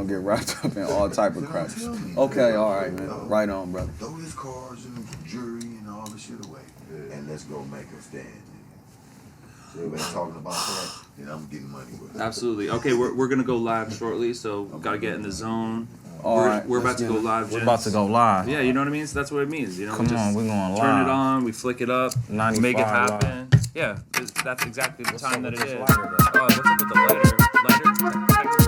gonna get wrapped up in all type of crap. Okay, all right, man. Right on, brother. Throw his cards and the jury and all the shit away, and let's go make a stand. So everybody's talking about that, and I'm getting money with it. Absolutely. Okay, we're gonna go live shortly, so gotta get in the zone. We're about to go live. We're about to go live. Yeah, you know what I mean. So that's what it means. You know, Come on, we're going live. Turn it on. We flick it up. We make it happen. Live. Yeah, that's exactly the time that it is. What's up with The lighter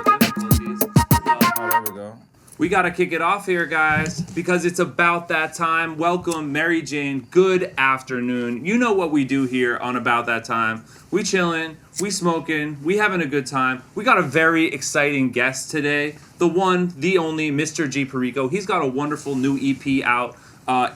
technical difficulties. There we go. We got to kick it off here, guys, because it's about that time. Welcome, Mary Jane. Good afternoon. You know what we do here on About That Time. We chilling, we smoking, we having a good time. We got a very exciting guest today. The one, the only, Mr. G. Perico. He's got a wonderful new EP out.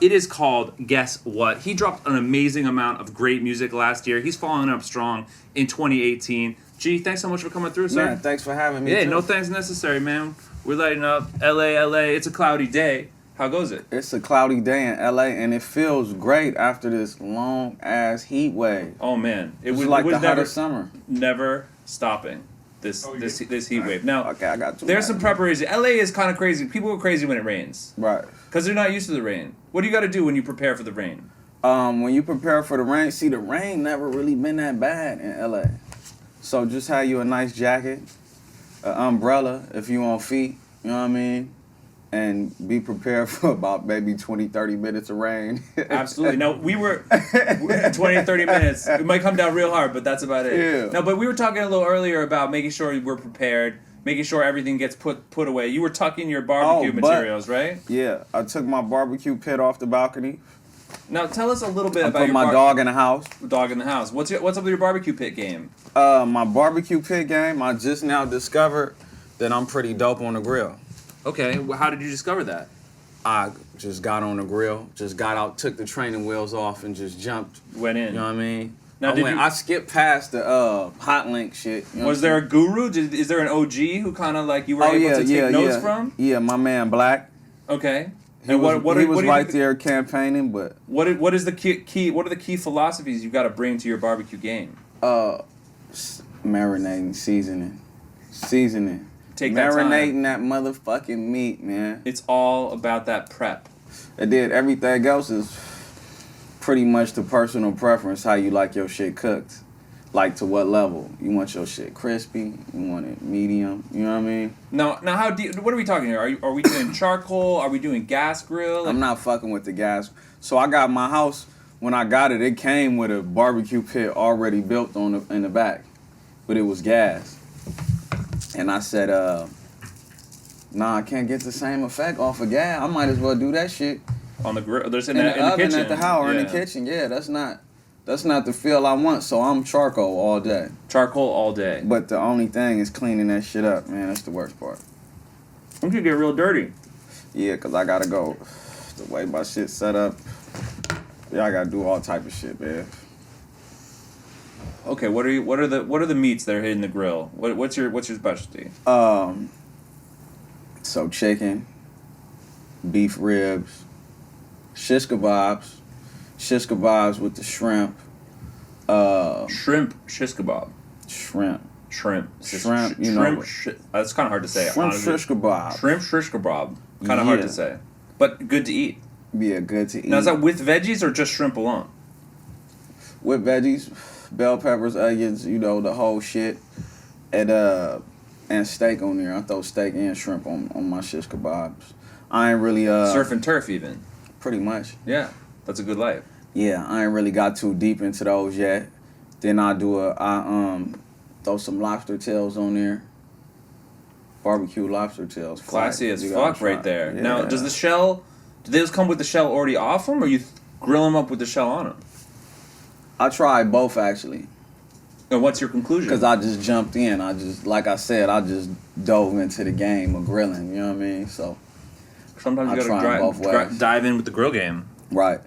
It is called Guess What. He dropped an amazing amount of great music last year. He's following up strong in 2018. G, thanks so much for coming through, sir. Man, thanks for having me. Yeah, too. no thanks necessary, man. We're lighting up. LA. It's a cloudy day. How goes it? It's a cloudy day in LA, and it feels great after this long ass heat wave. Oh man, It was like the hottest summer. Never stopping this heat wave. Now, Okay, I got you. there's some preparation. LA is kind of crazy. People go crazy when it rains Right. because they're not used to the rain. What do you got to do when you prepare for the rain? When you prepare for the rain, see, the rain never really been that bad in LA. So just have you a nice jacket, an umbrella if you on feet, you know what I mean? And be prepared for about maybe 20, 30 minutes of rain. Absolutely. No, we were 20 to 30 minutes. It might come down real hard, but that's about it. Yeah. No, but we were talking a little earlier about making sure we're prepared, making sure everything gets put away. You were tucking your barbecue materials, right? Yeah, I took my barbecue pit off the balcony. Now tell us a little bit I about put your my dog in the house. dog in the house. What's up with your barbecue pit game? My barbecue pit game, I just now discovered that I'm pretty dope on the grill. Okay, well, how did you discover that? I just got on the grill, just got out, took the training wheels off, and just jumped. Went in. You know what I mean? Now, I skipped past the hot link shit. You know was there a guru? Is there an OG who kind of like you were able to take notes from? Yeah, my man Black. Okay. He was right there campaigning, but what is the key? What are the key philosophies you've got to bring to your barbecue game? Marinating, seasoning. Take that marinating time. that motherfucking meat, man. It's all about that prep. It did. Everything else is pretty much the personal preference, how you like your shit cooked. Like to what level. You want your shit crispy, you want it medium, you know what I mean? Now how deep, what are we talking here? Are we doing charcoal? Are we doing gas grill? I'm not fucking with the gas. So I got my house, when I got it came with a barbecue pit already built in the back. But it was gas. And I said, nah, I can't get the same effect off of gas. I might as well do that shit On the grill? There's in the the oven kitchen. at the house or in the kitchen. Yeah, that's not the feel I want. So I'm charcoal all day. Charcoal all day. But the only thing is cleaning that shit up, man. That's the worst part. I'm gonna get real dirty. Yeah, cause I gotta go. The way my shit's set up, yeah, I gotta do all type of shit, man. Okay, what are the meats that are hitting the grill? What's your specialty? So chicken, beef ribs, shish kebabs with the shrimp. Shrimp shish kebab. Shrimp. You know. That's kind of hard to say. Shrimp honestly. shish kebab. Shrimp shish kebab. Kind of hard to say, but good to eat. Yeah, good to eat. Now is that with veggies or just shrimp alone? With veggies, bell peppers, onions, you know, the whole shit, and steak on there. I throw steak and shrimp on my shish kebabs. I ain't really surf and turf even. Pretty much. Yeah, that's a good life. Yeah, I ain't really got too deep into those yet. Then I throw some lobster tails on there. Barbecue lobster tails. Classy as fuck right there. Yeah. Now, do those come with the shell already off them, or you grill them up with the shell on them? I tried both actually. And what's your conclusion? Because I just jumped in. Like I said, I just dove into the game of grilling. You know what I mean? So sometimes you gotta dive in with the grill game. Right.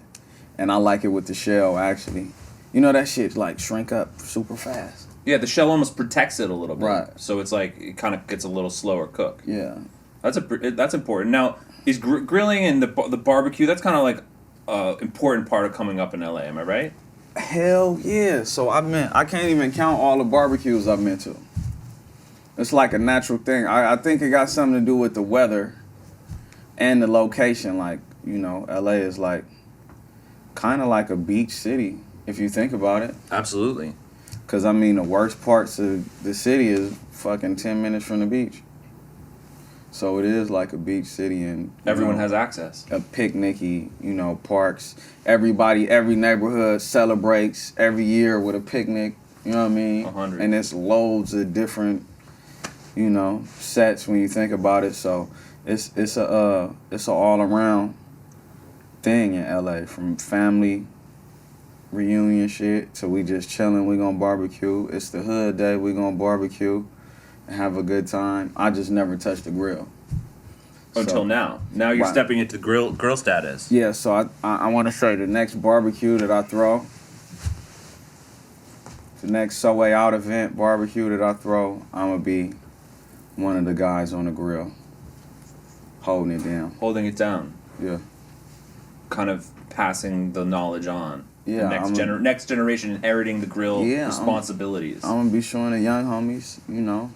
And I like it with the shell actually. You know that shit like shrink up super fast. Yeah, the shell almost protects it a little bit. Right. So it's like it kind of gets a little slower cook. Yeah. That's important. Now, is grilling and the barbecue, that's kind of like an important part of coming up in LA, am I right? Hell yeah. So I can't even count all the barbecues I've been to. It's like a natural thing. I think it got something to do with the weather and the location. Like, you know, LA is like kind of like a beach city if you think about it. Absolutely. Because, I mean, the worst parts of the city is fucking 10 minutes from the beach. So it is like a beach city, and Everyone has access. a picnicky, you know, parks. Everybody, every neighborhood celebrates every year with a picnic. You know what I mean? 100. And it's loads of different, you know, sets when you think about it. So it's a all around thing in LA, from family reunion shit to we just chilling. We gonna barbecue. It's the hood day. We gonna barbecue and have a good time. I just never touched the grill. Until now. Now you're Right. stepping into girl status. Yeah, so I want to say the next barbecue that I throw, the next So Way Out event barbecue that I throw, I'm going to be one of the guys on the grill, holding it down. Holding it down. Yeah. Kind of passing the knowledge on. Yeah, The next generation inheriting the grill Yeah, responsibilities. I'm going to be showing the young homies, you know,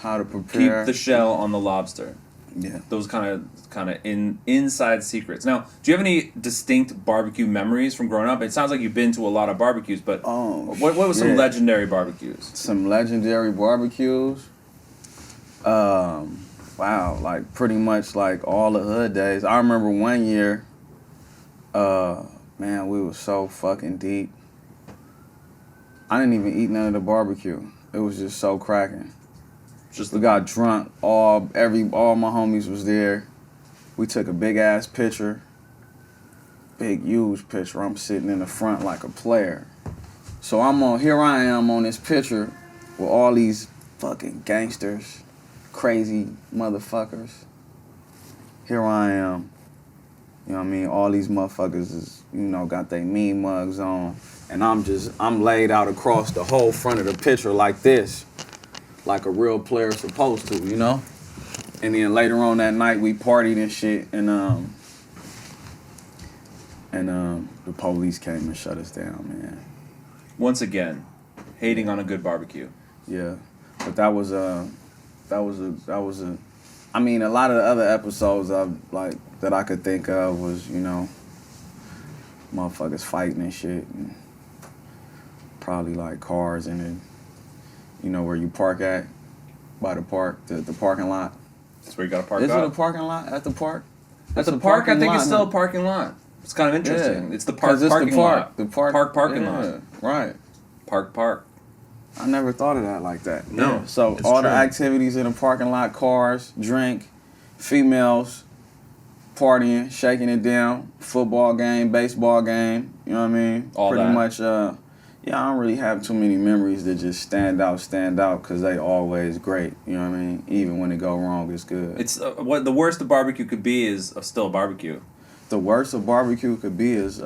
how to prepare. Keep the shell on the lobster. Yeah. Those kind of inside secrets. Now, do you have any distinct barbecue memories from growing up? It sounds like you've been to a lot of barbecues, but what was some legendary barbecues? Some legendary barbecues. Wow, like pretty much like all the hood days. I remember one year, man, we were so fucking deep. I didn't even eat none of the barbecue. It was just so cracking. We got drunk. All my homies was there. We took a big ass picture, big huge picture. I'm sitting in the front like a player. So here I am on this picture with all these fucking gangsters, crazy motherfuckers. Here I am. You know what I mean? All these motherfuckers is, you know, got their mean mugs on, and I'm laid out across the whole front of the picture like this. Like a real player supposed to, you know? And then later on that night, we partied and shit, and the police came and shut us down, man. Once again, hating on a good barbecue. Yeah, but that was a. I mean, a lot of the other episodes that I could think of was, you know, motherfuckers fighting and shit, and probably like cars in it. You know where you park at, by the park, the parking lot. That's where you got to park Is up. it a parking lot at the park? At the park, I think it's still a parking lot. It's kind of interesting. Yeah. It's the parking lot. The park parking yeah, lot. Right. Park. I never thought of that like that. No, Yeah. So it's all the true. activities in the parking lot, cars, drink, females, partying, shaking it down, football game, baseball game, you know what I mean? All Pretty that. much, yeah, I don't really have too many memories that just stand out, because they always great, you know what I mean? Even when it go wrong, it's good. It's what the worst a barbecue could be is still a barbecue. The worst a barbecue could be is,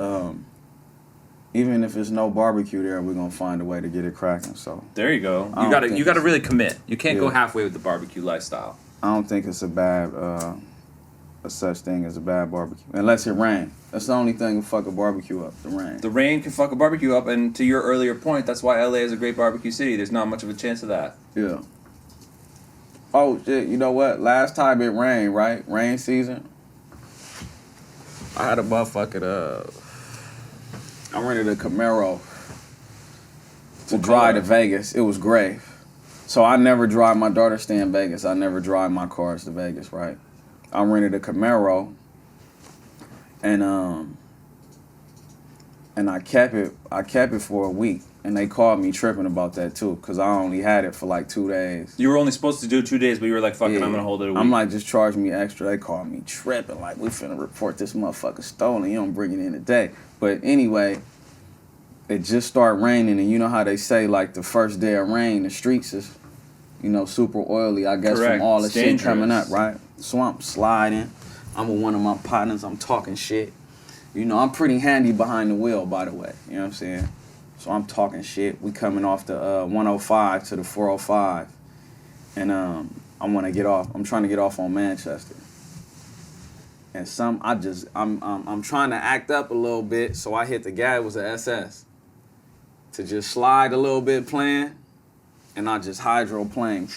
even if there's no barbecue there, we're gonna find a way to get it cracking. So There you go. I You don't got to think you got to it's- really commit. You can't go Yeah. halfway with the barbecue lifestyle. I don't think it's a such thing as a bad barbecue, unless it rain. That's the only thing that fuck a barbecue up. The rain. The rain can fuck a barbecue up, and to your earlier point, that's why LA is a great barbecue city. There's not much of a chance of that. Yeah. Oh shit! You know what? Last time it rained, right? Rain season. I had a motherfucking I rented a Camaro to What drive color? to Vegas. It was gray. So I never drive. My daughter stay in Vegas. I never drive my cars to Vegas, right? I rented a Camaro, and I kept it. I kept it for a week, and they called me tripping about that too, cause I only had it for like 2 days. You were only supposed to do 2 days, but you were like, "Fuck it, Yeah. I'm gonna hold it a week." I'm like, just charge me extra. They called me tripping, like, we finna report this motherfucker stolen. You don't bring it in today. But anyway, it just started raining, and you know how they say, like, the first day of rain, the streets is, you know, super oily, I guess, Correct. from all the It's shit coming up, dangerous. right? So I'm sliding. I'm with one of my partners. I'm talking shit. You know, I'm pretty handy behind the wheel, by the way. You know what I'm saying? So I'm talking shit. We coming off the 105 to the 405. And I want to get off. I'm trying to get off on Manchester. And I'm trying to act up a little bit, so I hit the gas. It was a SS. To just slide a little bit playing, and I just hydroplane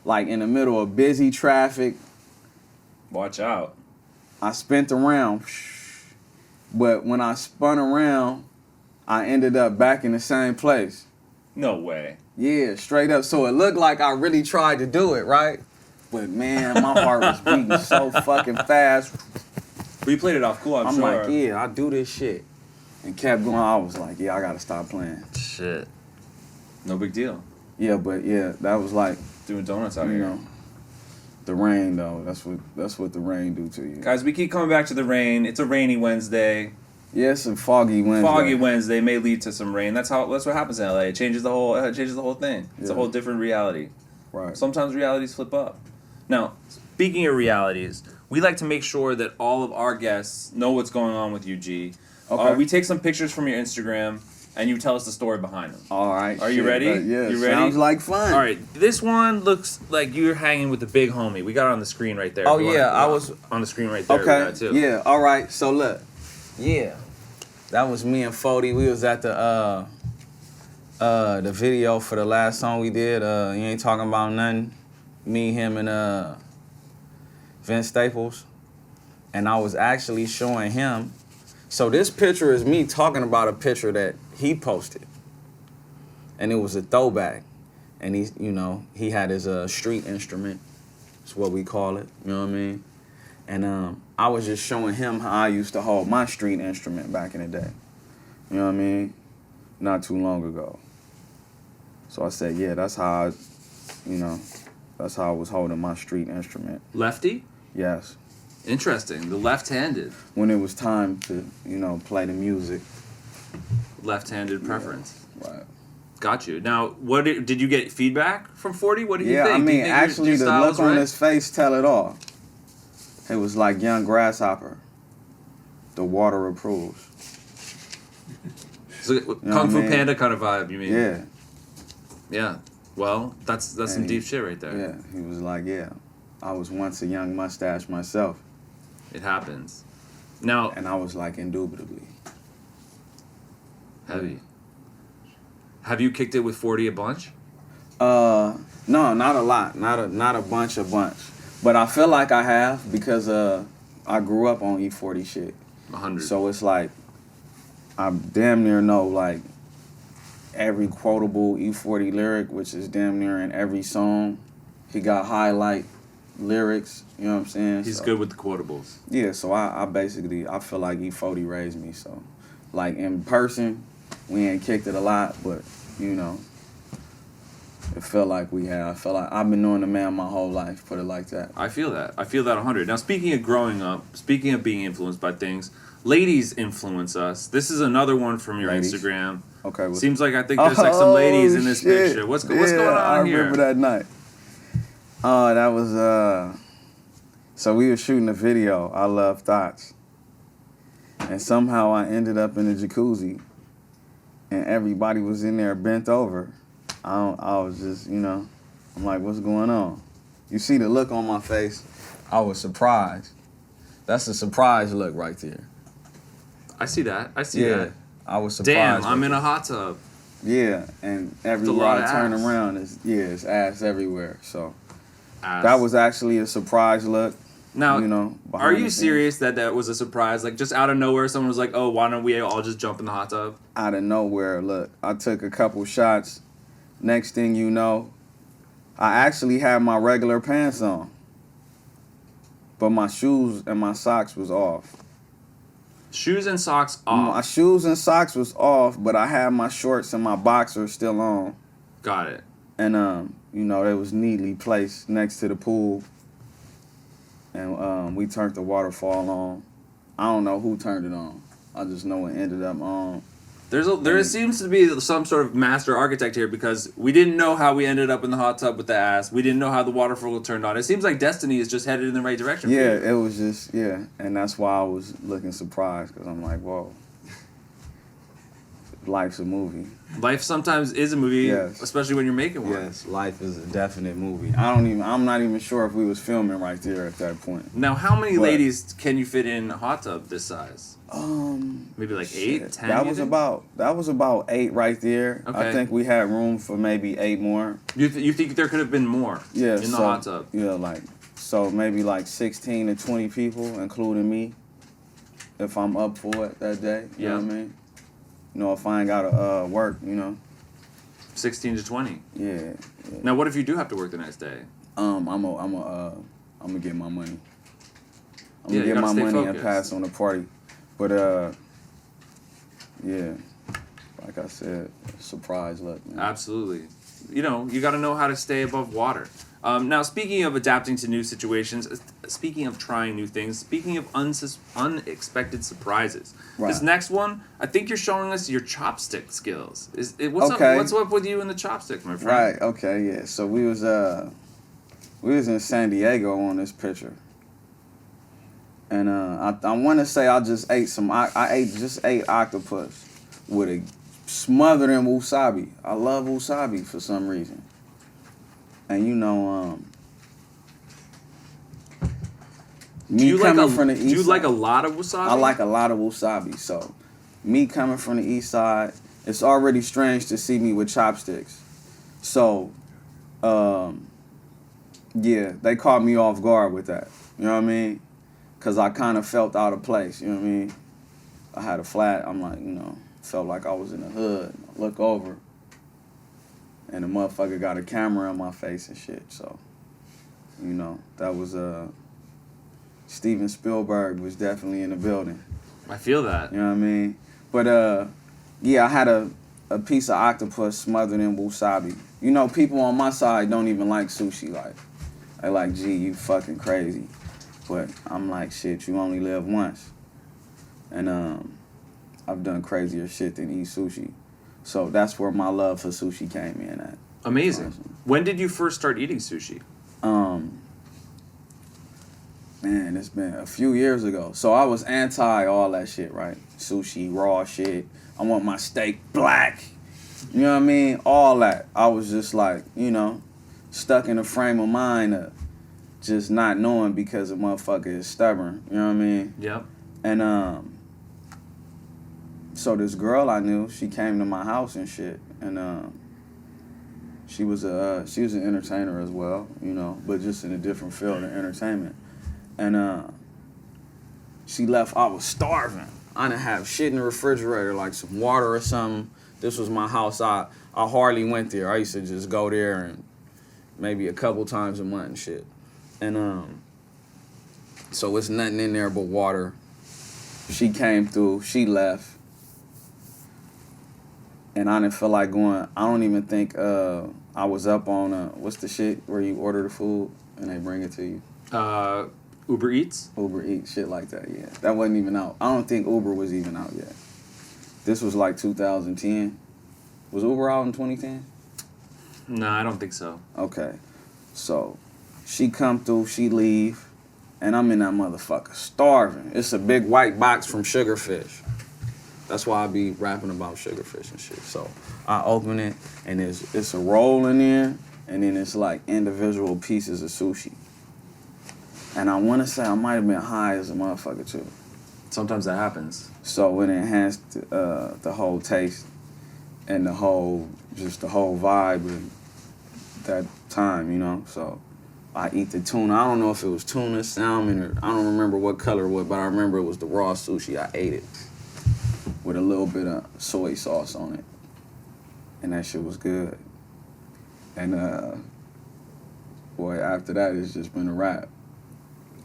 like in the middle of busy traffic. Watch out. I spent around, but when I spun around, I ended up back in the same place. No way. Yeah, straight up. So it looked like I really tried to do it, right? But man, my heart was beating so fucking fast. But you played it off cool, I'm sure. like, yeah, I do this shit. And kept going. I was like, yeah, I gotta stop playing. Shit. No big deal. Yeah, but yeah, that was like, Doing donuts out you here. know, the rain though. That's what the rain do to you. Guys, we keep coming back to the rain. It's a rainy Wednesday. Yeah, it's a foggy Wednesday. Foggy Wednesday may lead to some rain. That's what happens in LA. It changes the whole thing. It's a Yeah. whole different reality. Right. Sometimes realities flip up. Now, speaking of realities, we like to make sure that all of our guests know what's going on with you, G. Okay. We take some pictures from your Instagram, and you tell us the story behind them. All right. Are you ready? Yeah. You ready? Sounds like fun. All right, this one looks like you're hanging with the big homie. We got it on the screen right there. Oh, If you yeah, want- I was- on the screen right there. Okay. Too. Yeah. All right. So look. Yeah. That was me and Fody. We was at the video for the last song we did. You ain't talking about nothing. Me, him, and Vince Staples. And I was actually showing him. So this picture is me talking about a picture that he posted. And it was a throwback. And he had his street instrument. That's what we call it. You know what I mean? And I was just showing him how I used to hold my street instrument back in the day. You know what I mean? Not too long ago. So I said, yeah, that's how I was holding my street instrument. Lefty? Yes. Interesting. The left-handed. When it was time to, play the music. Left-handed preference. Right. Got you. Now, did you get feedback from 40? What did you Yeah, think? I Do you mean, think your actually, the style look was on right? his face tell it all. It was like young grasshopper. The water approves. So, what Kung I Fu mean? Panda kind of vibe, you mean? Yeah. Yeah. Well, that's some deep shit right there. Yeah, he was like, yeah, I was once a young mustache myself. It happens. Now, And I was like, indubitably. heavy. Have you kicked it with 40 a bunch? No, not a lot. Not a bunch. But I feel like I have because I grew up on E40 shit. 100. So it's like I damn near know like every quotable E40 lyric, which is damn near in every song. He got highlight lyrics, you know what I'm saying? He's So, good with the quotables. Yeah, so I basically feel like E40 raised me. So like in person, we ain't kicked it a lot, but it felt like we had. I felt like I've been knowing the man my whole life, put it like that. I feel that 100. Now, speaking of growing up, speaking of being influenced by things, ladies influence us. This is another one from your Ladies. Instagram. Okay. Well, Seems like I think there's like some ladies in this shit. picture. What's going on I here? remember that night. That was so we were shooting a video, I Love Thoughts. And somehow I ended up in the jacuzzi and everybody was in there bent over. I was just, I'm like, what's going on? You see the look on my face? I was surprised. That's a surprise look right there. I see that. I see that. I was surprised. Damn, I'm with in it. a hot tub. Yeah, and everywhere lot I of turn ass. around, it's ass everywhere. So Ass. that was actually a surprise look. Now, behind are the you scenes. serious that was a surprise? Like, just out of nowhere, someone was like, oh, why don't we all just jump in the hot tub? Out of nowhere, look, I took a couple shots. Next thing you know, I actually had my regular pants on, but my shoes and my socks was off. Shoes and socks My off. shoes and socks was off, but I had my shorts and my boxers still on. Got it. And they was neatly placed next to the pool. And we turned the waterfall on. I don't know who turned it on. I just know it ended up on. There seems to be some sort of master architect here because we didn't know how we ended up in the hot tub with the ass. We didn't know how the waterfall turned on. It seems like destiny is just headed in the right direction. Yeah, for you. it was just, and that's why I was looking surprised because I'm like, whoa. life's a movie. Life sometimes is a movie, Yes. especially when you're making one. Yes, life is a definite movie. I'm not even sure if we was filming right there at that point. Now, how many But- ladies can you fit in a hot tub this size? Maybe like Shit, 8, 10? That you was think? about 8 right there. Okay. I think we had room for maybe 8 more. You think there could have been more Yeah, in the hot tub? Yeah, so maybe like 16 to 20 people, including me, if I'm up for it that day. You know what I mean? You know, if I ain't gotta work, you know. 16 to 20. Yeah. Now, what if you do have to work the next day? I'm gonna get my money. I'm Yeah, gonna you get gotta my stay money focused. and pass on the party. But yeah, like I said, surprise luck, man. Absolutely. You know, you got to know how to stay above water. Now, speaking of adapting to new situations, speaking of trying new things, speaking of unexpected surprises, this Right. next one, I think you're showing us your chopstick skills. Okay. What's up with you and the chopstick, my friend? Right. Okay. Yeah. So we was in San Diego on this picture, and I want to say I just ate just ate octopus with a smothered in wasabi. I love wasabi for some reason, and you know Do you like from the east do you like side- a lot of wasabi? I like a lot of wasabi. So, me coming from the east side, it's already strange to see me with chopsticks. So, yeah, they caught me off guard with that. You know what I mean? Because I kind of felt out of place. You know what I mean? I had a flat. I'm like, you know, felt like I was in the hood. I look over, and the motherfucker got a camera in my face and shit. So, you know, that was Steven Spielberg was definitely in the building. I feel that. You know what I mean? But yeah, I had a piece of octopus smothered in wasabi. You know, people on my side don't even like sushi. Like, they like, gee, you fucking crazy. But I'm like, shit, you only live once. And I've done crazier shit than eat sushi. So that's where my love for sushi came in at. Amazing. Awesome. When did you first start eating sushi? Man, it's been a few years ago. So I was anti all that shit, right? Sushi, raw shit. I want my steak black. You know what I mean? All that. I was just like, you know, stuck in a frame of mind of just not knowing because a motherfucker is stubborn. You know what I mean? Yep. And so this girl I knew, she came to my house and shit, and she was an entertainer as well, you know, but just in a different field of entertainment. And she left. I was starving. I didn't have shit in the refrigerator, like some water or something. This was my house. I hardly went there. I used to just go there and maybe a couple times a month and shit. And so it's nothing in there but water. She came through. She left. And I didn't feel like going. I don't even think I was up on what's the shit where you order the food and they bring it to you. Uber Eats? Uber Eats, shit like that, yeah. That wasn't even out. I don't think Uber was even out yet. This was like 2010. Was Uber out in 2010? No, I don't think so. Okay. So, she come through, she leave, and I'm in that motherfucker starving. It's a big white box from Sugarfish. That's why I be rapping about Sugarfish and shit. So, I open it, and it's a roll in there, and then it's like individual pieces of sushi. And I want to say I might have been high as a motherfucker, too. Sometimes that happens. So it enhanced the whole taste and the whole vibe of that time, you know? So I eat the tuna. I don't know if it was tuna, salmon, or I don't remember what color it was, but I remember it was the raw sushi. I ate it with a little bit of soy sauce on it. And that shit was good. And, boy, after that, it's just been a wrap.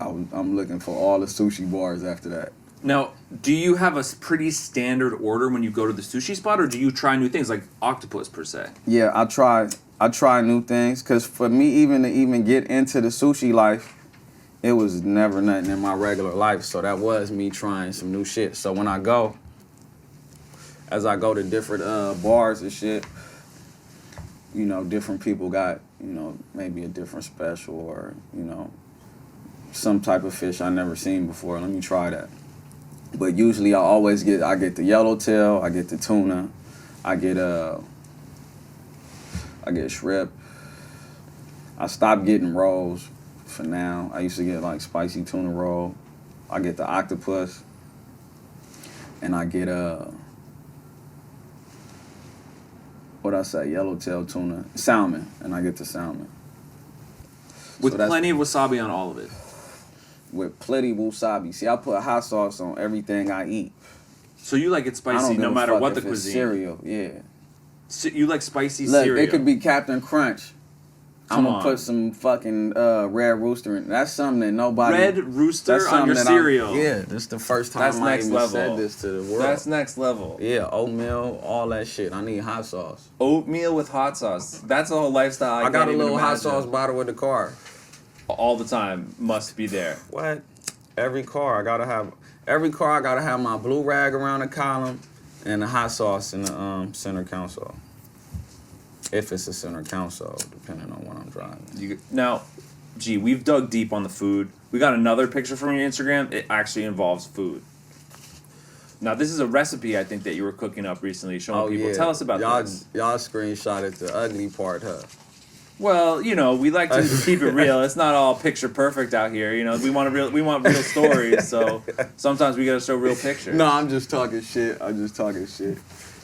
I'm looking for all the sushi bars after that. Now, do you have a pretty standard order when you go to the sushi spot, or do you try new things like octopus per se? Yeah, I try new things, because for me to get into the sushi life, it was never nothing in my regular life. So that was me trying some new shit. So when I go, as I go to different bars and shit, you know, different people got, you know, maybe a different special or, you know, some type of fish I never seen before. Let me try that. But usually I get the yellowtail, I get the tuna, I get shrimp. I stopped getting rolls for now. I used to get like spicy tuna roll. I get the octopus. And I get what I say, yellowtail tuna, salmon, and I get the salmon. With plenty of wasabi on all of it. With plenty of wasabi. See, I put hot sauce on everything I eat. So you like it I spicy don't give no a matter fuck what the if it's cuisine. cereal, yeah. So you like spicy Look, cereal. it could be Captain Crunch. I'm Come gonna on. put some fucking Red Rooster in. That's something that nobody. Red Rooster that's on your something that cereal. Yeah, this is the first time That's I next even level. said this to the world. That's next level. Yeah, oatmeal, all that shit. I need hot sauce. Oatmeal with hot sauce. That's a whole lifestyle. I got can't a even little hot imagine. sauce bottle in the car. All the time must be there. What? Every car I gotta have my blue rag around the column and the hot sauce in the center console. If it's a center console, depending on what I'm driving. Now, gee, we've dug deep on the food. We got another picture from your Instagram. It actually involves food. Now, this is a recipe I think that you were cooking up recently, showing people. Yeah. Tell us about this. Y'all screenshotted the ugly part, huh? Well, you know, we like to keep it real. It's not all picture perfect out here. You know, we want real stories. So sometimes we gotta show real pictures. No, I'm just talking shit.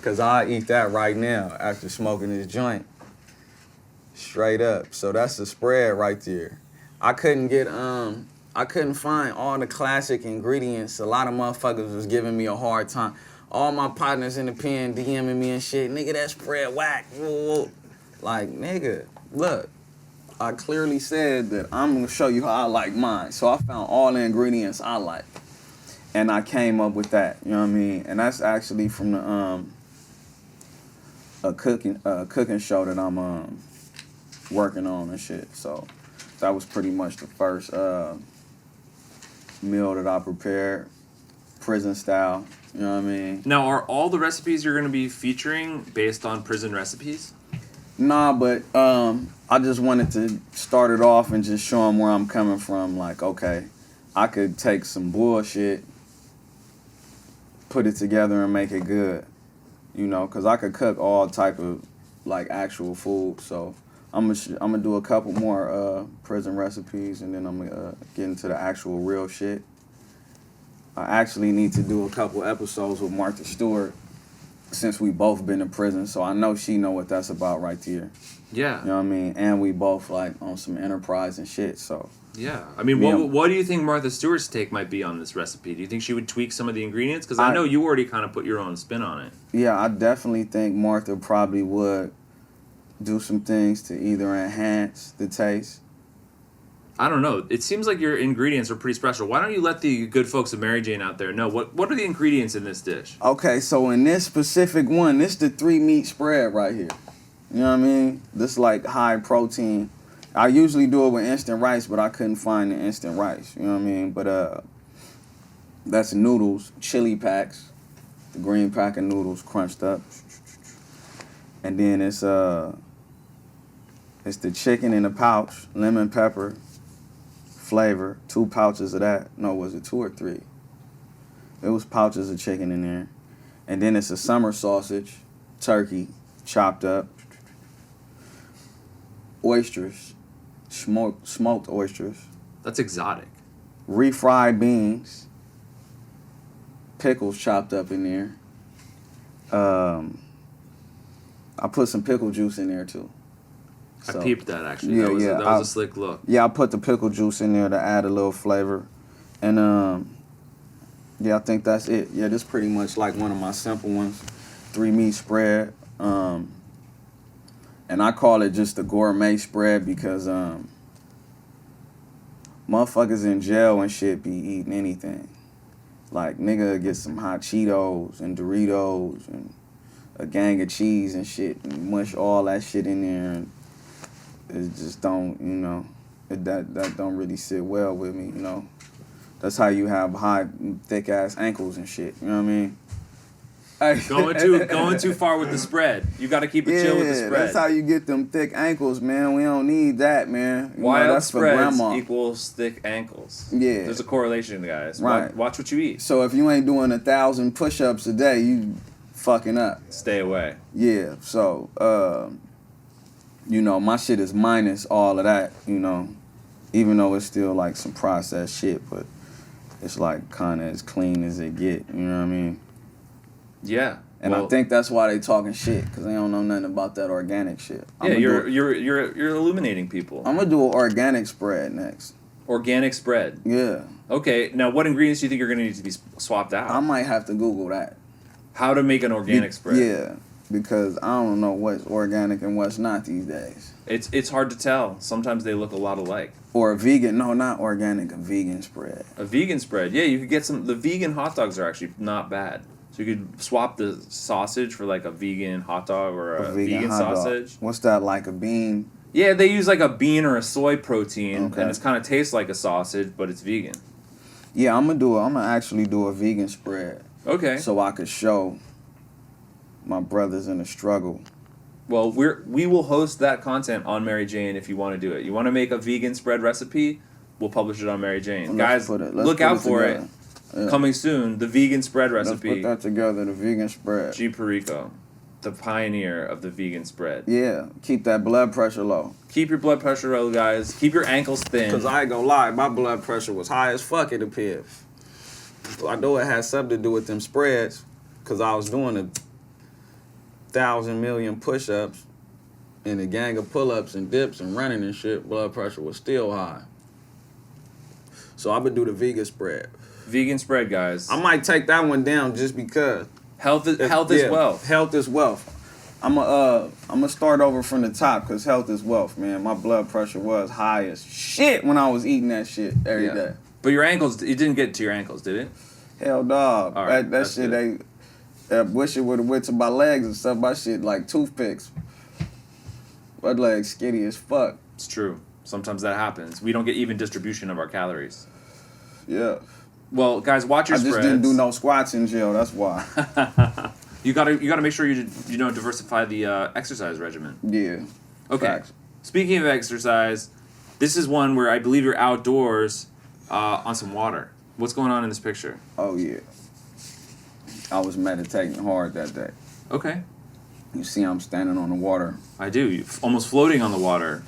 Cause I eat that right now after smoking this joint. Straight up. So that's the spread right there. I couldn't find all the classic ingredients. A lot of motherfuckers was giving me a hard time. All my partners in the pen DMing me and shit. Nigga, that spread whack. Whoa. Like, nigga, look. I clearly said that I'm gonna show you how I like mine. So I found all the ingredients I like. And I came up with that. You know what I mean? And that's actually from the a cooking show that I'm working on and shit. So that was pretty much the first meal that I prepared, prison style. You know what I mean? Now, are all the recipes you're going to be featuring based on prison recipes? Nah, but I just wanted to start it off and just show them where I'm coming from. Like, okay, I could take some bullshit, put it together and make it good. You know, because I could cook all type of, like, actual food. So I'm gonna do a couple more prison recipes, and then I'm gonna get into the actual real shit. I actually need to do a couple episodes with Martha Stewart, since we both been in prison. So I know she know what that's about right there. Yeah. You know what I mean? And we both, like, on some enterprise and shit, so. Yeah. I mean, what do you think Martha Stewart's take might be on this recipe? Do you think she would tweak some of the ingredients? Because I know you already kind of put your own spin on it. Yeah, I definitely think Martha probably would do some things to either enhance the taste. I don't know. It seems like your ingredients are pretty special. Why don't you let the good folks of Mary Jane out there know what are the ingredients in this dish? Okay, so in this specific one, this the 3-meat spread right here. You know what I mean? This like high protein. I usually do it with instant rice, but I couldn't find the instant rice. You know what I mean? But that's noodles, chili packs, the green pack of noodles crunched up, and then it's the chicken in a pouch, lemon pepper flavor, 2 pouches of that. No, was it 2 or 3? It was pouches of chicken in there, and then it's a summer sausage, turkey, chopped up, oysters. Smoked oysters, That's exotic. refried beans, pickles chopped up in there. I put some pickle juice in there too. I So, peeped that actually. yeah, That was a slick look. Yeah, I put the pickle juice in there to add a little flavor, and yeah, I think that's it. Yeah, this pretty much like one of my simple ones, 3-meat spread. And I call it just the gourmet spread because motherfuckers in jail and shit be eating anything. Like, nigga get some hot Cheetos and Doritos and a gang of cheese and shit and mush all that shit in there, and it just don't, you know, that don't really sit well with me, you know. That's how you have high, thick-ass ankles and shit, you know what I mean? Going too far with the spread. You got to keep it chill with the spread. That's how you get them thick ankles, man. We don't need that, man. You know, Wild that's for spreads grandma. equals thick ankles. Yeah. There's a correlation, guys. Right. Watch what you eat. So if you ain't doing 1,000 push-ups a day, you fucking up. Stay away. Yeah, so, you know, my shit is minus all of that, you know, even though it's still like some processed shit, but it's like kind of as clean as it get, you know what I mean? Yeah. And I think that's why they talking shit, because they don't know nothing about that organic shit. Yeah, you're illuminating people. I'm going to do an organic spread next. Organic spread. Yeah. Okay, now what ingredients do you think are going to need to be swapped out? I might have to Google that. How to make an organic spread. Yeah, because I don't know what's organic and what's not these days. It's hard to tell. Sometimes they look a lot alike. Or a vegan, no, not organic, a vegan spread. A vegan spread. Yeah, you could get the vegan hot dogs are actually not bad. So you could swap the sausage for like a vegan hot dog or a vegan sausage. What's that, like a bean? Yeah, they use like a bean or a soy protein, Okay. and it kind of tastes like a sausage, but it's vegan. Yeah, I'm gonna actually do a vegan spread. Okay. So I could show my brothers in the struggle. Well, we will host that content on Mary Jane if you want to do it. You want to make a vegan spread recipe? We'll publish it on Mary Jane. Let's Guys, let's look out for it. Yeah. Coming soon, the vegan spread recipe. Let's put that together, the vegan spread. G. Perico, the pioneer of the vegan spread. Yeah, keep that blood pressure low. Keep your blood pressure low, guys. Keep your ankles thin. Because I ain't gonna lie, my blood pressure was high as fuck, it appeared. So I know it had something to do with them spreads, because I was doing 1,000 million push-ups and a gang of pull-ups and dips and running and shit. Blood pressure was still high. So I would do the vegan spread. Vegan spread, guys. I might take that one down just because. Health is wealth. Health is wealth. I'm gonna start over from the top because health is wealth, man. My blood pressure was high as shit when I was eating that shit every day. But your ankles, it didn't get to your ankles, did it? Hell, dog. All right, that shit, good. I wish it would have went to my legs and stuff. My shit like toothpicks. My legs skinny as fuck. It's true. Sometimes that happens. We don't get even distribution of our calories. Yeah. Well, guys, watch your spreads. I just didn't do no squats in jail. That's why. You gotta make sure you diversify the exercise regimen. Yeah. Okay. Facts. Speaking of exercise, this is one where I believe you're outdoors on some water. What's going on in this picture? Oh yeah. I was meditating hard that day. Okay. You see, I'm standing on the water. I do. You're almost floating on the water,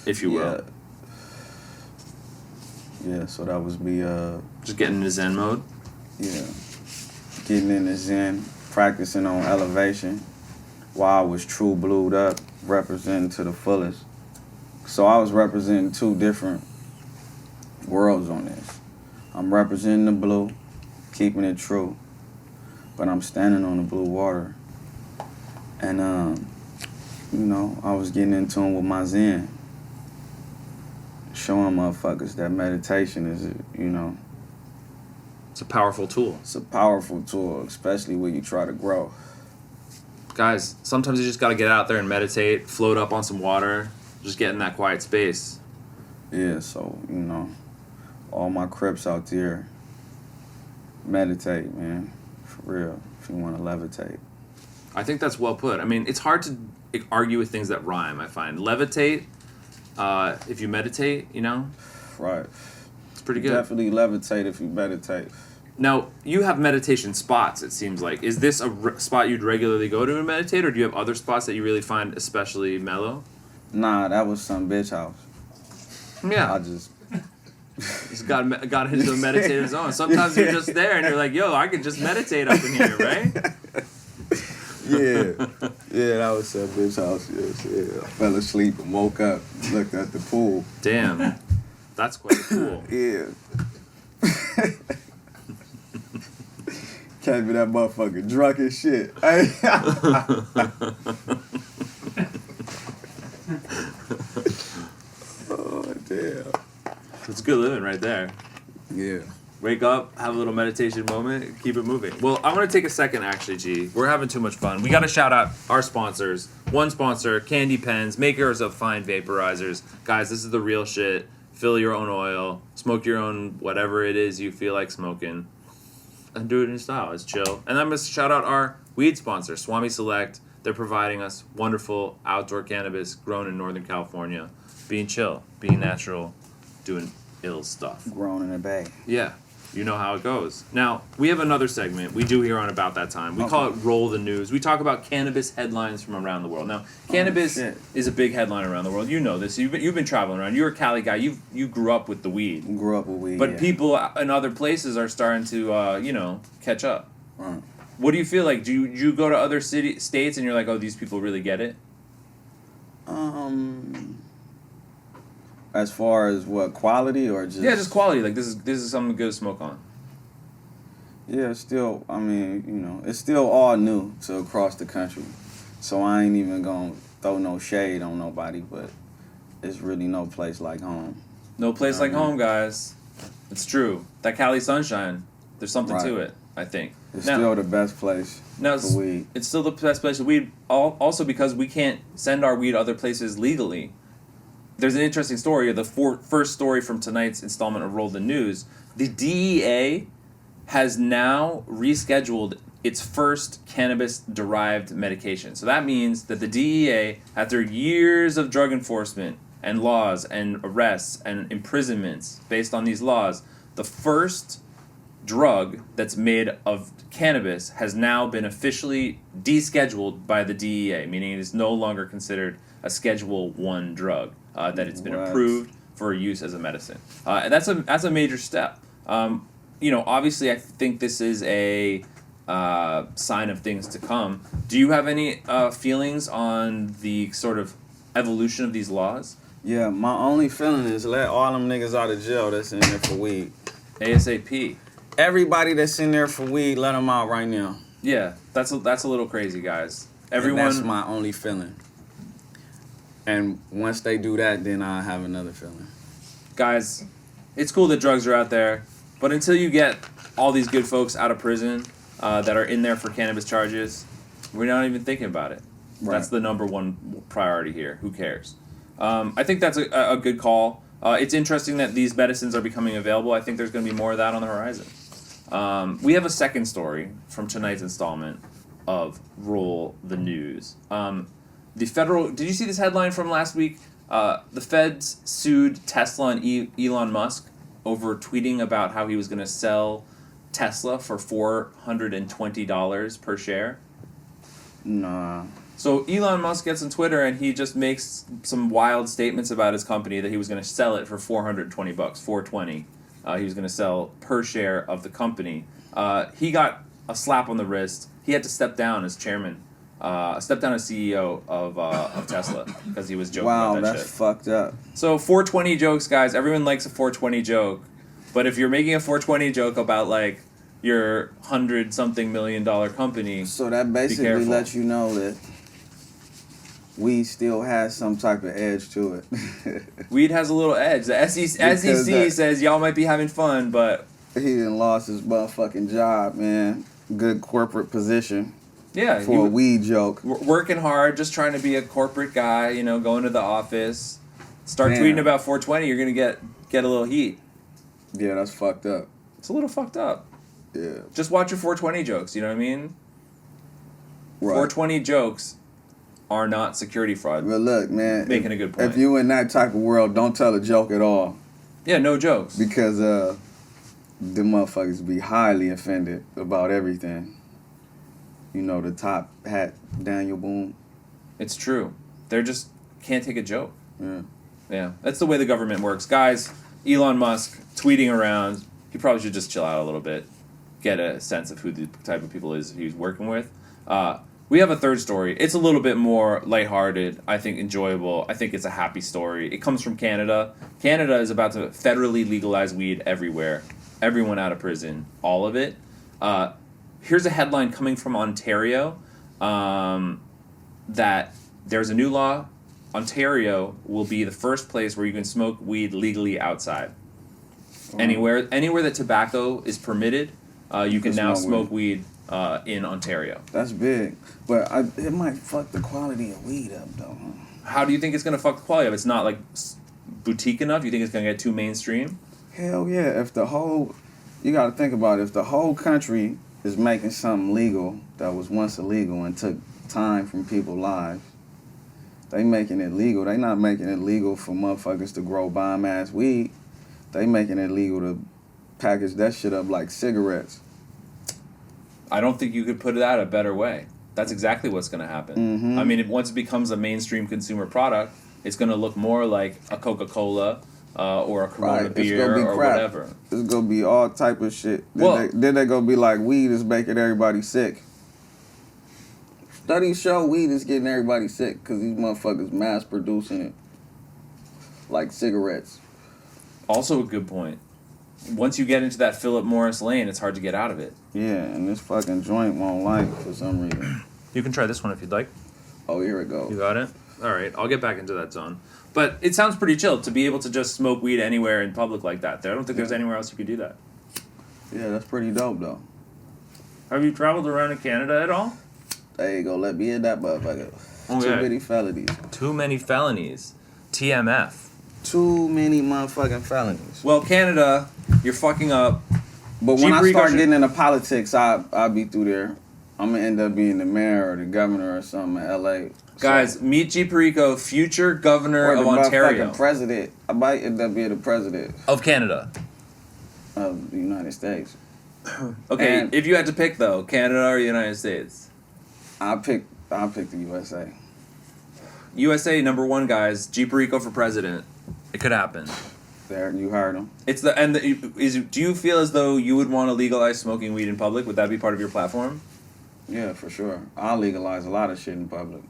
if you will. Yeah. So that was me. Just getting into Zen mode. Yeah. Getting in the Zen, practicing on elevation, while I was true blued up, representing to the fullest. So I was representing two different worlds on this. I'm representing the blue, keeping it true, but I'm standing on the blue water. And, I was getting in tune with my Zen, showing motherfuckers that meditation is, It's a powerful tool. It's a powerful tool, especially when you try to grow. Guys, sometimes you just gotta get out there and meditate, float up on some water, just get in that quiet space. Yeah, so, all my Crips out there, meditate, man. For real, if you want to levitate. I think that's well put. I mean, it's hard to argue with things that rhyme, I find. Levitate, if you meditate, Right. It's pretty good. Definitely levitate if you meditate. Now, you have meditation spots, it seems like. Is this a spot you'd regularly go to and meditate, or do you have other spots that you really find especially mellow? Nah, that was some bitch house. Yeah. I just got into a meditative zone. Sometimes you're just there and you're like, yo, I can just meditate up in here, right? Yeah, that was some bitch house. Yes, yeah. I fell asleep and woke up, looked at the pool. Damn. That's quite cool. Yeah. Can't be that motherfucker drunk as shit. Oh, damn. It's good living right there. Yeah. Wake up, have a little meditation moment, keep it moving. Well, I want to take a second, actually, G. We're having too much fun. We got to shout out our sponsors. One sponsor, Candy Pens, makers of fine vaporizers. Guys, this is the real shit. Fill your own oil, smoke your own whatever it is you feel like smoking, and do it in style. It's chill. And I'm going to shout out our weed sponsor, Swami Select. They're providing us wonderful outdoor cannabis grown in Northern California. Being chill, being natural, doing ill stuff. Grown in a bag. Yeah. You know how it goes. Now, we have another segment we do here on About That Time. We call it Roll the News. We talk about cannabis headlines from around the world. Now, cannabis is a big headline around the world. You know this. You've been traveling around. You're a Cali guy. You grew up with the weed. Grew up with weed. But people in other places are starting to, catch up. Right. What do you feel like? Do you go to other states and you're like, oh, these people really get it? As far as what, quality or just? Yeah, just quality. Like this is something good to smoke on. Yeah, it's still, it's still all new to across the country. So I ain't even gonna throw no shade on nobody, but it's really no place like home. No place like home, guys. It's true. That Cali sunshine, there's something to it, I think. It's still the best place for weed. It's still the best place for weed, also because we can't send our weed other places legally. There's an interesting story, the first story from tonight's installment of Roll the News. The DEA has now rescheduled its first cannabis-derived medication. So that means that the DEA, after years of drug enforcement and laws and arrests and imprisonments based on these laws, the first drug that's made of cannabis has now been officially descheduled by the DEA, meaning it is no longer considered a Schedule 1 drug, that it's been approved for use as a medicine. And that's a major step. Obviously, I think this is a sign of things to come. Do you have any feelings on the sort of evolution of these laws? Yeah, my only feeling is let all them niggas out of jail that's in there for weed. ASAP. Everybody that's in there for weed, let them out right now. Yeah, that's a little crazy, guys. Everyone. And that's my only feeling. And once they do that, then I have another feeling. Guys, it's cool that drugs are out there, but until you get all these good folks out of prison that are in there for cannabis charges, we're not even thinking about it. Right. That's the number one priority here. Who cares? I think that's a good call. It's interesting that these medicines are becoming available. I think there's going to be more of that on the horizon. We have a second story from tonight's installment of Roll the News. Did you see this headline from last week? The feds sued Tesla and Elon Musk over tweeting about how he was going to sell Tesla for $420 per share. Nah. So Elon Musk gets on Twitter and he just makes some wild statements about his company that he was going to sell it for $420, $420. He was going to sell per share of the company. He got a slap on the wrist. He had to step down as chairman. Stepped down as CEO of Tesla because he was joking about that shit. Wow, that's fucked up. So 420 jokes, guys. Everyone likes a 420 joke, but if you're making a 420 joke about like your $100-something million company, so that basically lets you know that weed still has some type of edge to it. Weed has a little edge. The SEC says y'all might be having fun, but he done lost his motherfucking job, man. Good corporate position. Yeah, for a weed joke. Working hard, just trying to be a corporate guy, going to the office. Start tweeting about 420, you're going to get a little heat. Yeah, that's fucked up. It's a little fucked up. Yeah. Just watch your 420 jokes, you know what I mean? Right. 420 jokes are not security fraud. But look, man. Making a good point. If you in that type of world, don't tell a joke at all. Yeah, no jokes. Because the motherfuckers be highly offended about everything. The top hat, Daniel Boone. It's true. They're just can't take a joke. Yeah. Yeah. That's the way the government works. Guys, Elon Musk tweeting around. He probably should just chill out a little bit. Get a sense of who the type of people he's working with. We have a third story. It's a little bit more lighthearted. I think enjoyable. I think it's a happy story. It comes from Canada. Canada is about to federally legalize weed everywhere. Everyone out of prison. All of it. Here's a headline coming from Ontario that there's a new law. Ontario will be the first place where you can smoke weed legally outside. Anywhere that tobacco is permitted, you can now smoke weed in Ontario. That's big. But it might fuck the quality of weed up, though. How do you think it's going to fuck the quality of it? It's not like boutique enough? You think it's going to get too mainstream? Hell yeah. You got to think about it. If the whole country is making something legal that was once illegal and took time from people's lives, they making it legal. They not making it legal for motherfuckers to grow bomb-ass weed. They making it legal to package that shit up like cigarettes. I don't think you could put it out a better way. That's exactly what's going to happen. Mm-hmm. I mean, once it becomes a mainstream consumer product, it's going to look more like a Coca-Cola or a Corona Right, beer it's gonna be or crap. whatever. It's gonna be all type of shit. Well- Then they gonna be like, weed is making everybody sick. Studies show weed is getting everybody sick because these motherfuckers mass producing it. Like cigarettes. Also a good point. Once you get into that Philip Morris lane, it's hard to get out of it. Yeah, and this fucking joint won't light for some reason. You can try this one if you'd like. Oh, here it You goes. got it? All right, I'll get back into that zone. But it sounds pretty chill to be able to just smoke weed anywhere in public like that. I don't think there's anywhere else you could do that. Yeah, that's pretty dope though. Have you traveled around in Canada at all? There you go, let me in that motherfucker. Okay. Too many felonies. Too many felonies. TMF. Too many motherfucking felonies. Well, Canada, you're fucking up. But when I Perico start should- getting into politics, I'll be through there. I'm gonna end up being the mayor or the governor or something in LA. Guys, meet G. Perico, future governor or the of Ontario. motherfucking president. I might end up being the president Of Canada. of the United States. Okay, And- if you had to pick, though, Canada or United States? I'll pick the USA. USA, number one, guys. G. Perico for president. It could happen. There, you heard him. It's the and the, do you feel as though you would want to legalize smoking weed in public? Would that be part of your platform? Yeah, for sure. I'll legalize a lot of shit in public.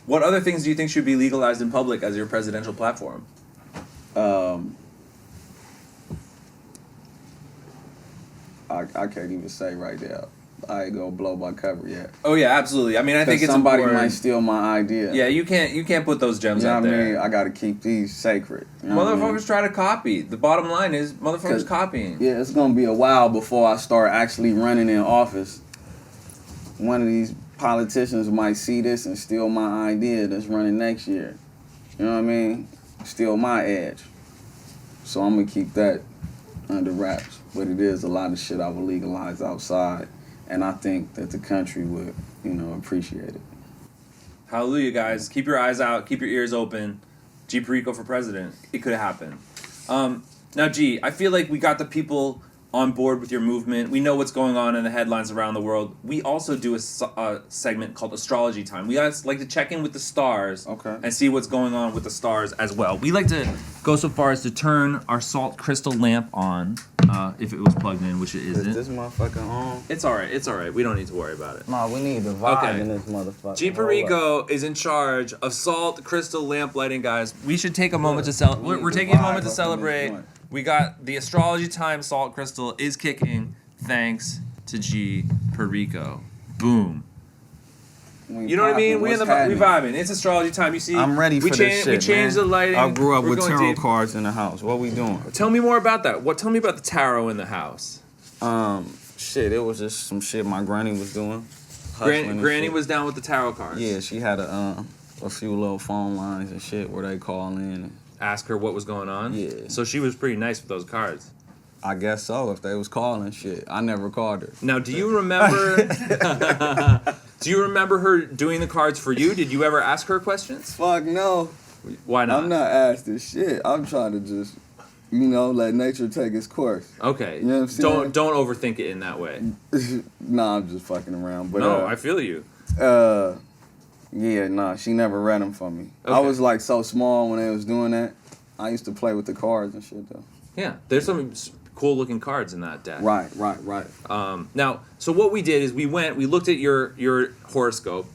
What other things do you think should be legalized in public as your presidential platform? I can't even say right now. I ain't gonna blow my cover yet. Oh yeah, absolutely. I mean, I think 'Cause it's somebody important. might steal my idea. Yeah, you can't put those gems You know out what I there. mean? I gotta keep these sacred. You know what I mean? Motherfuckers try to copy. The bottom line is motherfuckers 'Cause- copying. Yeah, it's gonna be a while before I start actually running in office. One of these politicians might see this and steal my idea that's running next year. You know what I mean? Steal my edge. So I'm gonna keep that under wraps. But it is a lot of shit I will legalize outside. And I think that the country would, appreciate it. Hallelujah, guys. Keep your eyes out. Keep your ears open. G. Perico for president. It could happen. Now, G, I feel like we got the people on board with your movement. We know what's going on in the headlines around the world. We also do a segment called Astrology Time. We guys like to check in with the stars and see what's going on with the stars as well. We like to go so far as to turn our salt crystal lamp on, if it was plugged in, which it isn't. Is this motherfucker on? It's all right. It's all right. We don't need to worry about it. No, we need the vibe Okay. in this motherfucker. G. Perico is in charge of salt crystal lamp lighting, guys. We should take a moment to celebrate. We're taking a moment to celebrate. We got the Astrology Time salt crystal is kicking thanks to G. Perico. Boom. You know what I mean? We vibing. It's Astrology Time. You see, I'm ready for this shit, We changed the lighting. I grew up We're with going tarot deep. cards in the house. What we doing? Tell me more about that. Tell me about the tarot in the house. Shit, it was just some shit my granny was doing. Hustling and Granny shit. was down with the tarot cards. Yeah, she had a few little phone lines and shit where they call in. Ask her what was going on. Yeah. So she was pretty nice with those cards. I guess so, if they was calling shit. I never called her. Now, do you remember? Do you remember her doing the cards for you? Did you ever ask her questions? Fuck no. Why not? I'm not asking shit. I'm trying to just, let nature take its course. Okay. You know what I'm saying? Don't overthink it in that way. Nah, I'm just fucking around. But No, I feel you. yeah, nah, she never read them for me. I Okay. was like so small when they was doing that. I used to play with the cards and shit though. Yeah, there's some cool looking cards in that deck. Right. Now, so what we did is we looked at your horoscope.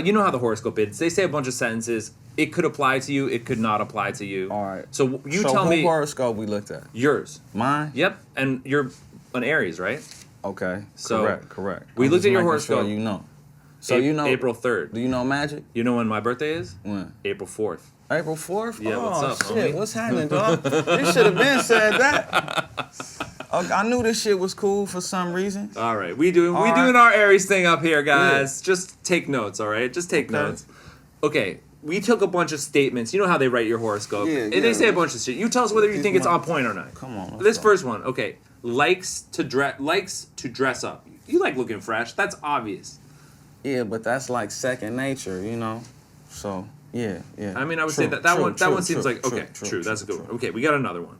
You know how the horoscope is. They say a bunch of sentences. It could apply to you. It could not apply to you. All right. So you so tell who me horoscope we looked at? yours. Mine? Yep, and you're an Aries, right? Okay. So, correct. we I'm looked just at your making horoscope. Sure you know. So you know April 3rd. Do you know magic? You know when my birthday is? When? April 4th. April 4th? Yeah, oh, what's up, shit. homie? What's happening, dog? You should have been said that. I knew this shit was cool for some reason. All right, we doing All right. our Aries thing up here, guys. Just take notes, all right? Just take notes. Okay, we took a bunch of statements. You know how they write your horoscope. Yeah, And yeah. they say a bunch of shit. You tell us whether you These think it's on point or not. Come on. This first one, okay. Likes to dress up. You like looking fresh. That's obvious. Yeah, but that's like second nature, So, yeah. I mean, I would True, say that true, one true, seems true, like okay, true, true. That's a good true. one. Okay, we got another one.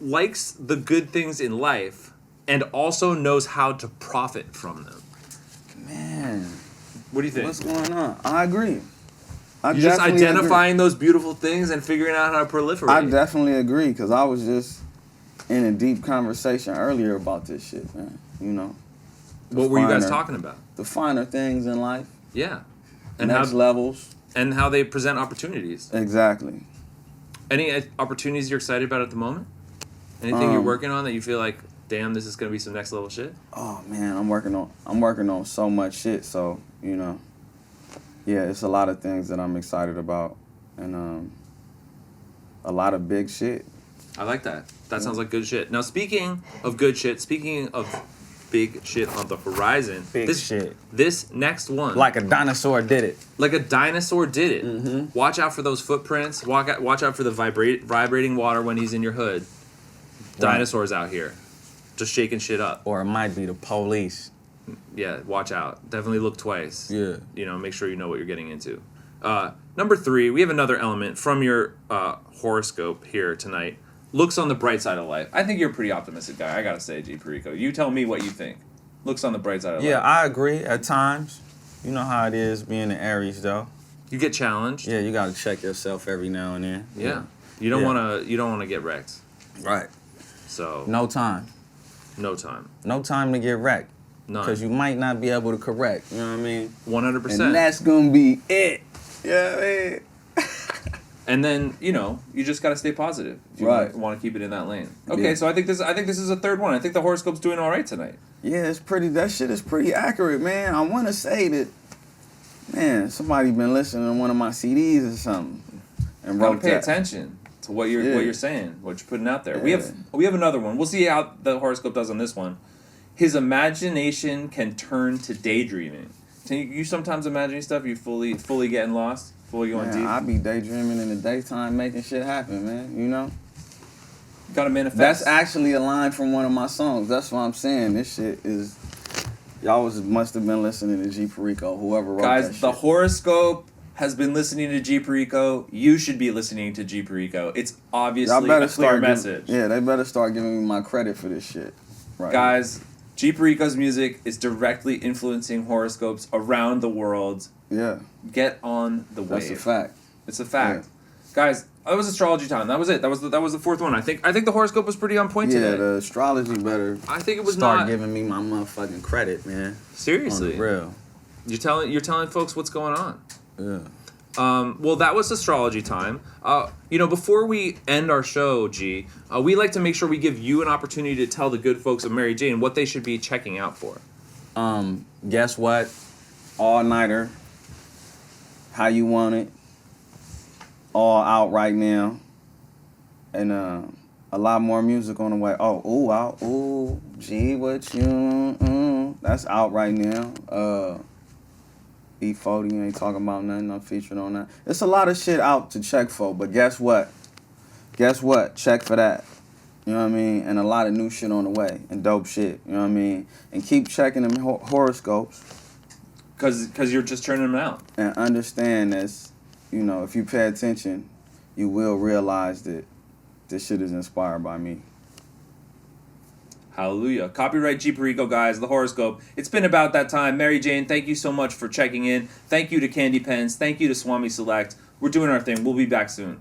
likes the good things in life and also knows how to profit from them. Man, What do you think? what's going on? I agree. You're just definitely identifying those beautiful things and figuring out how to proliferate. I definitely agree, because I was just in a deep conversation earlier about this shit, man. You know, What were you guys finer- talking about? the finer things in life, Yeah. And next how levels. and how they present opportunities. Exactly. Any opportunities you're excited about at the moment? Anything you're Um, working on that you feel like, damn, this is gonna be some next level shit? Oh man, I'm working on so much shit. So you know, yeah, it's a lot of things that I'm excited about, and a lot of big shit. I like that. That sounds like good shit. Now, speaking of good shit, speaking of big shit on the horizon, Big this shit. this next one, Like a dinosaur did it. like a dinosaur did it. Watch out for those footprints. Watch out for the vibrating water when he's in your hood. Dinosaurs out here, just shaking shit up. Or it might be the police. Yeah, watch out. Definitely look twice. Yeah. You know, make sure you know what you're getting into. Number 3, we have another element from your horoscope here tonight. Looks on the bright side of life. I think you're a pretty optimistic guy. I gotta say, G. Perico. You tell me what you think. Looks on the bright side of Yeah, life. I agree at times. You know how it is being an Aries, though. You get challenged. Yeah, you gotta check yourself every now and then. Yeah. You don't Yeah. wanna get wrecked. Right. So No time. no time. No time to get wrecked. None. Because you might not be able to correct. You know what I mean? 100%. And that's gonna be it. Yeah, man. And then, you know, you just gotta stay positive if you Right. want to keep it in that lane. Okay, Yeah. so I think this is a third one. I think the horoscope's doing all right tonight. Yeah, it's pretty. That shit is pretty accurate, man. I want to say that, man, somebody been listening to one of my CDs or something and Gotta wrote pay that. attention to what you're saying, what you're putting out there. Yeah. We have another one. We'll see how the horoscope does on this one. His imagination can turn to daydreaming. Can you sometimes imagining stuff? You fully getting lost, fully going Man, deep. I be daydreaming in the daytime, making shit happen, man. You know. Gotta manifest. That's actually a line from one of my songs. That's what I'm saying. This shit is. Y'all must have been listening to G Perico, whoever wrote that Guys, shit. the horoscope has been listening to G Perico. You should be listening to G Perico. It's obviously Y'all better a clear start message. Yeah, they better start giving me my credit for this shit. Right. Guys, G Perico's music is directly influencing horoscopes around the world. Yeah, Get on the wave. that's a fact. It's a fact. Guys, that was astrology time. That was it. That was the fourth one. I think the horoscope was pretty on point Yeah, today. the astrology better I think it was start not giving me my motherfucking credit, man. seriously. On the real. You're telling folks what's going on. Yeah. Well, that was astrology time. Before we end our show, G, we like to make sure we give you an opportunity to tell the good folks of Mary Jane what they should be checking out for. Guess what? All nighter. How you want it. All out right now. And a lot more music on the way. Oh, ooh, out, ooh, gee, what you, that's out right now. E40 ain't talking about nothing. I'm featured on that. It's a lot of shit out to check for, but guess what? Check for that. You know what I mean? And a lot of new shit on the way and dope shit. You know what I mean? And keep checking them horoscopes. Because you're just turning them out. And understand this, you know, if you pay attention, you will realize that this shit is inspired by me. Hallelujah. Copyright G Perico, guys, the horoscope. It's been about that time. Mary Jane, thank you so much for checking in. Thank you to Candy Pens. Thank you to Swami Select. We're doing our thing. We'll be back soon.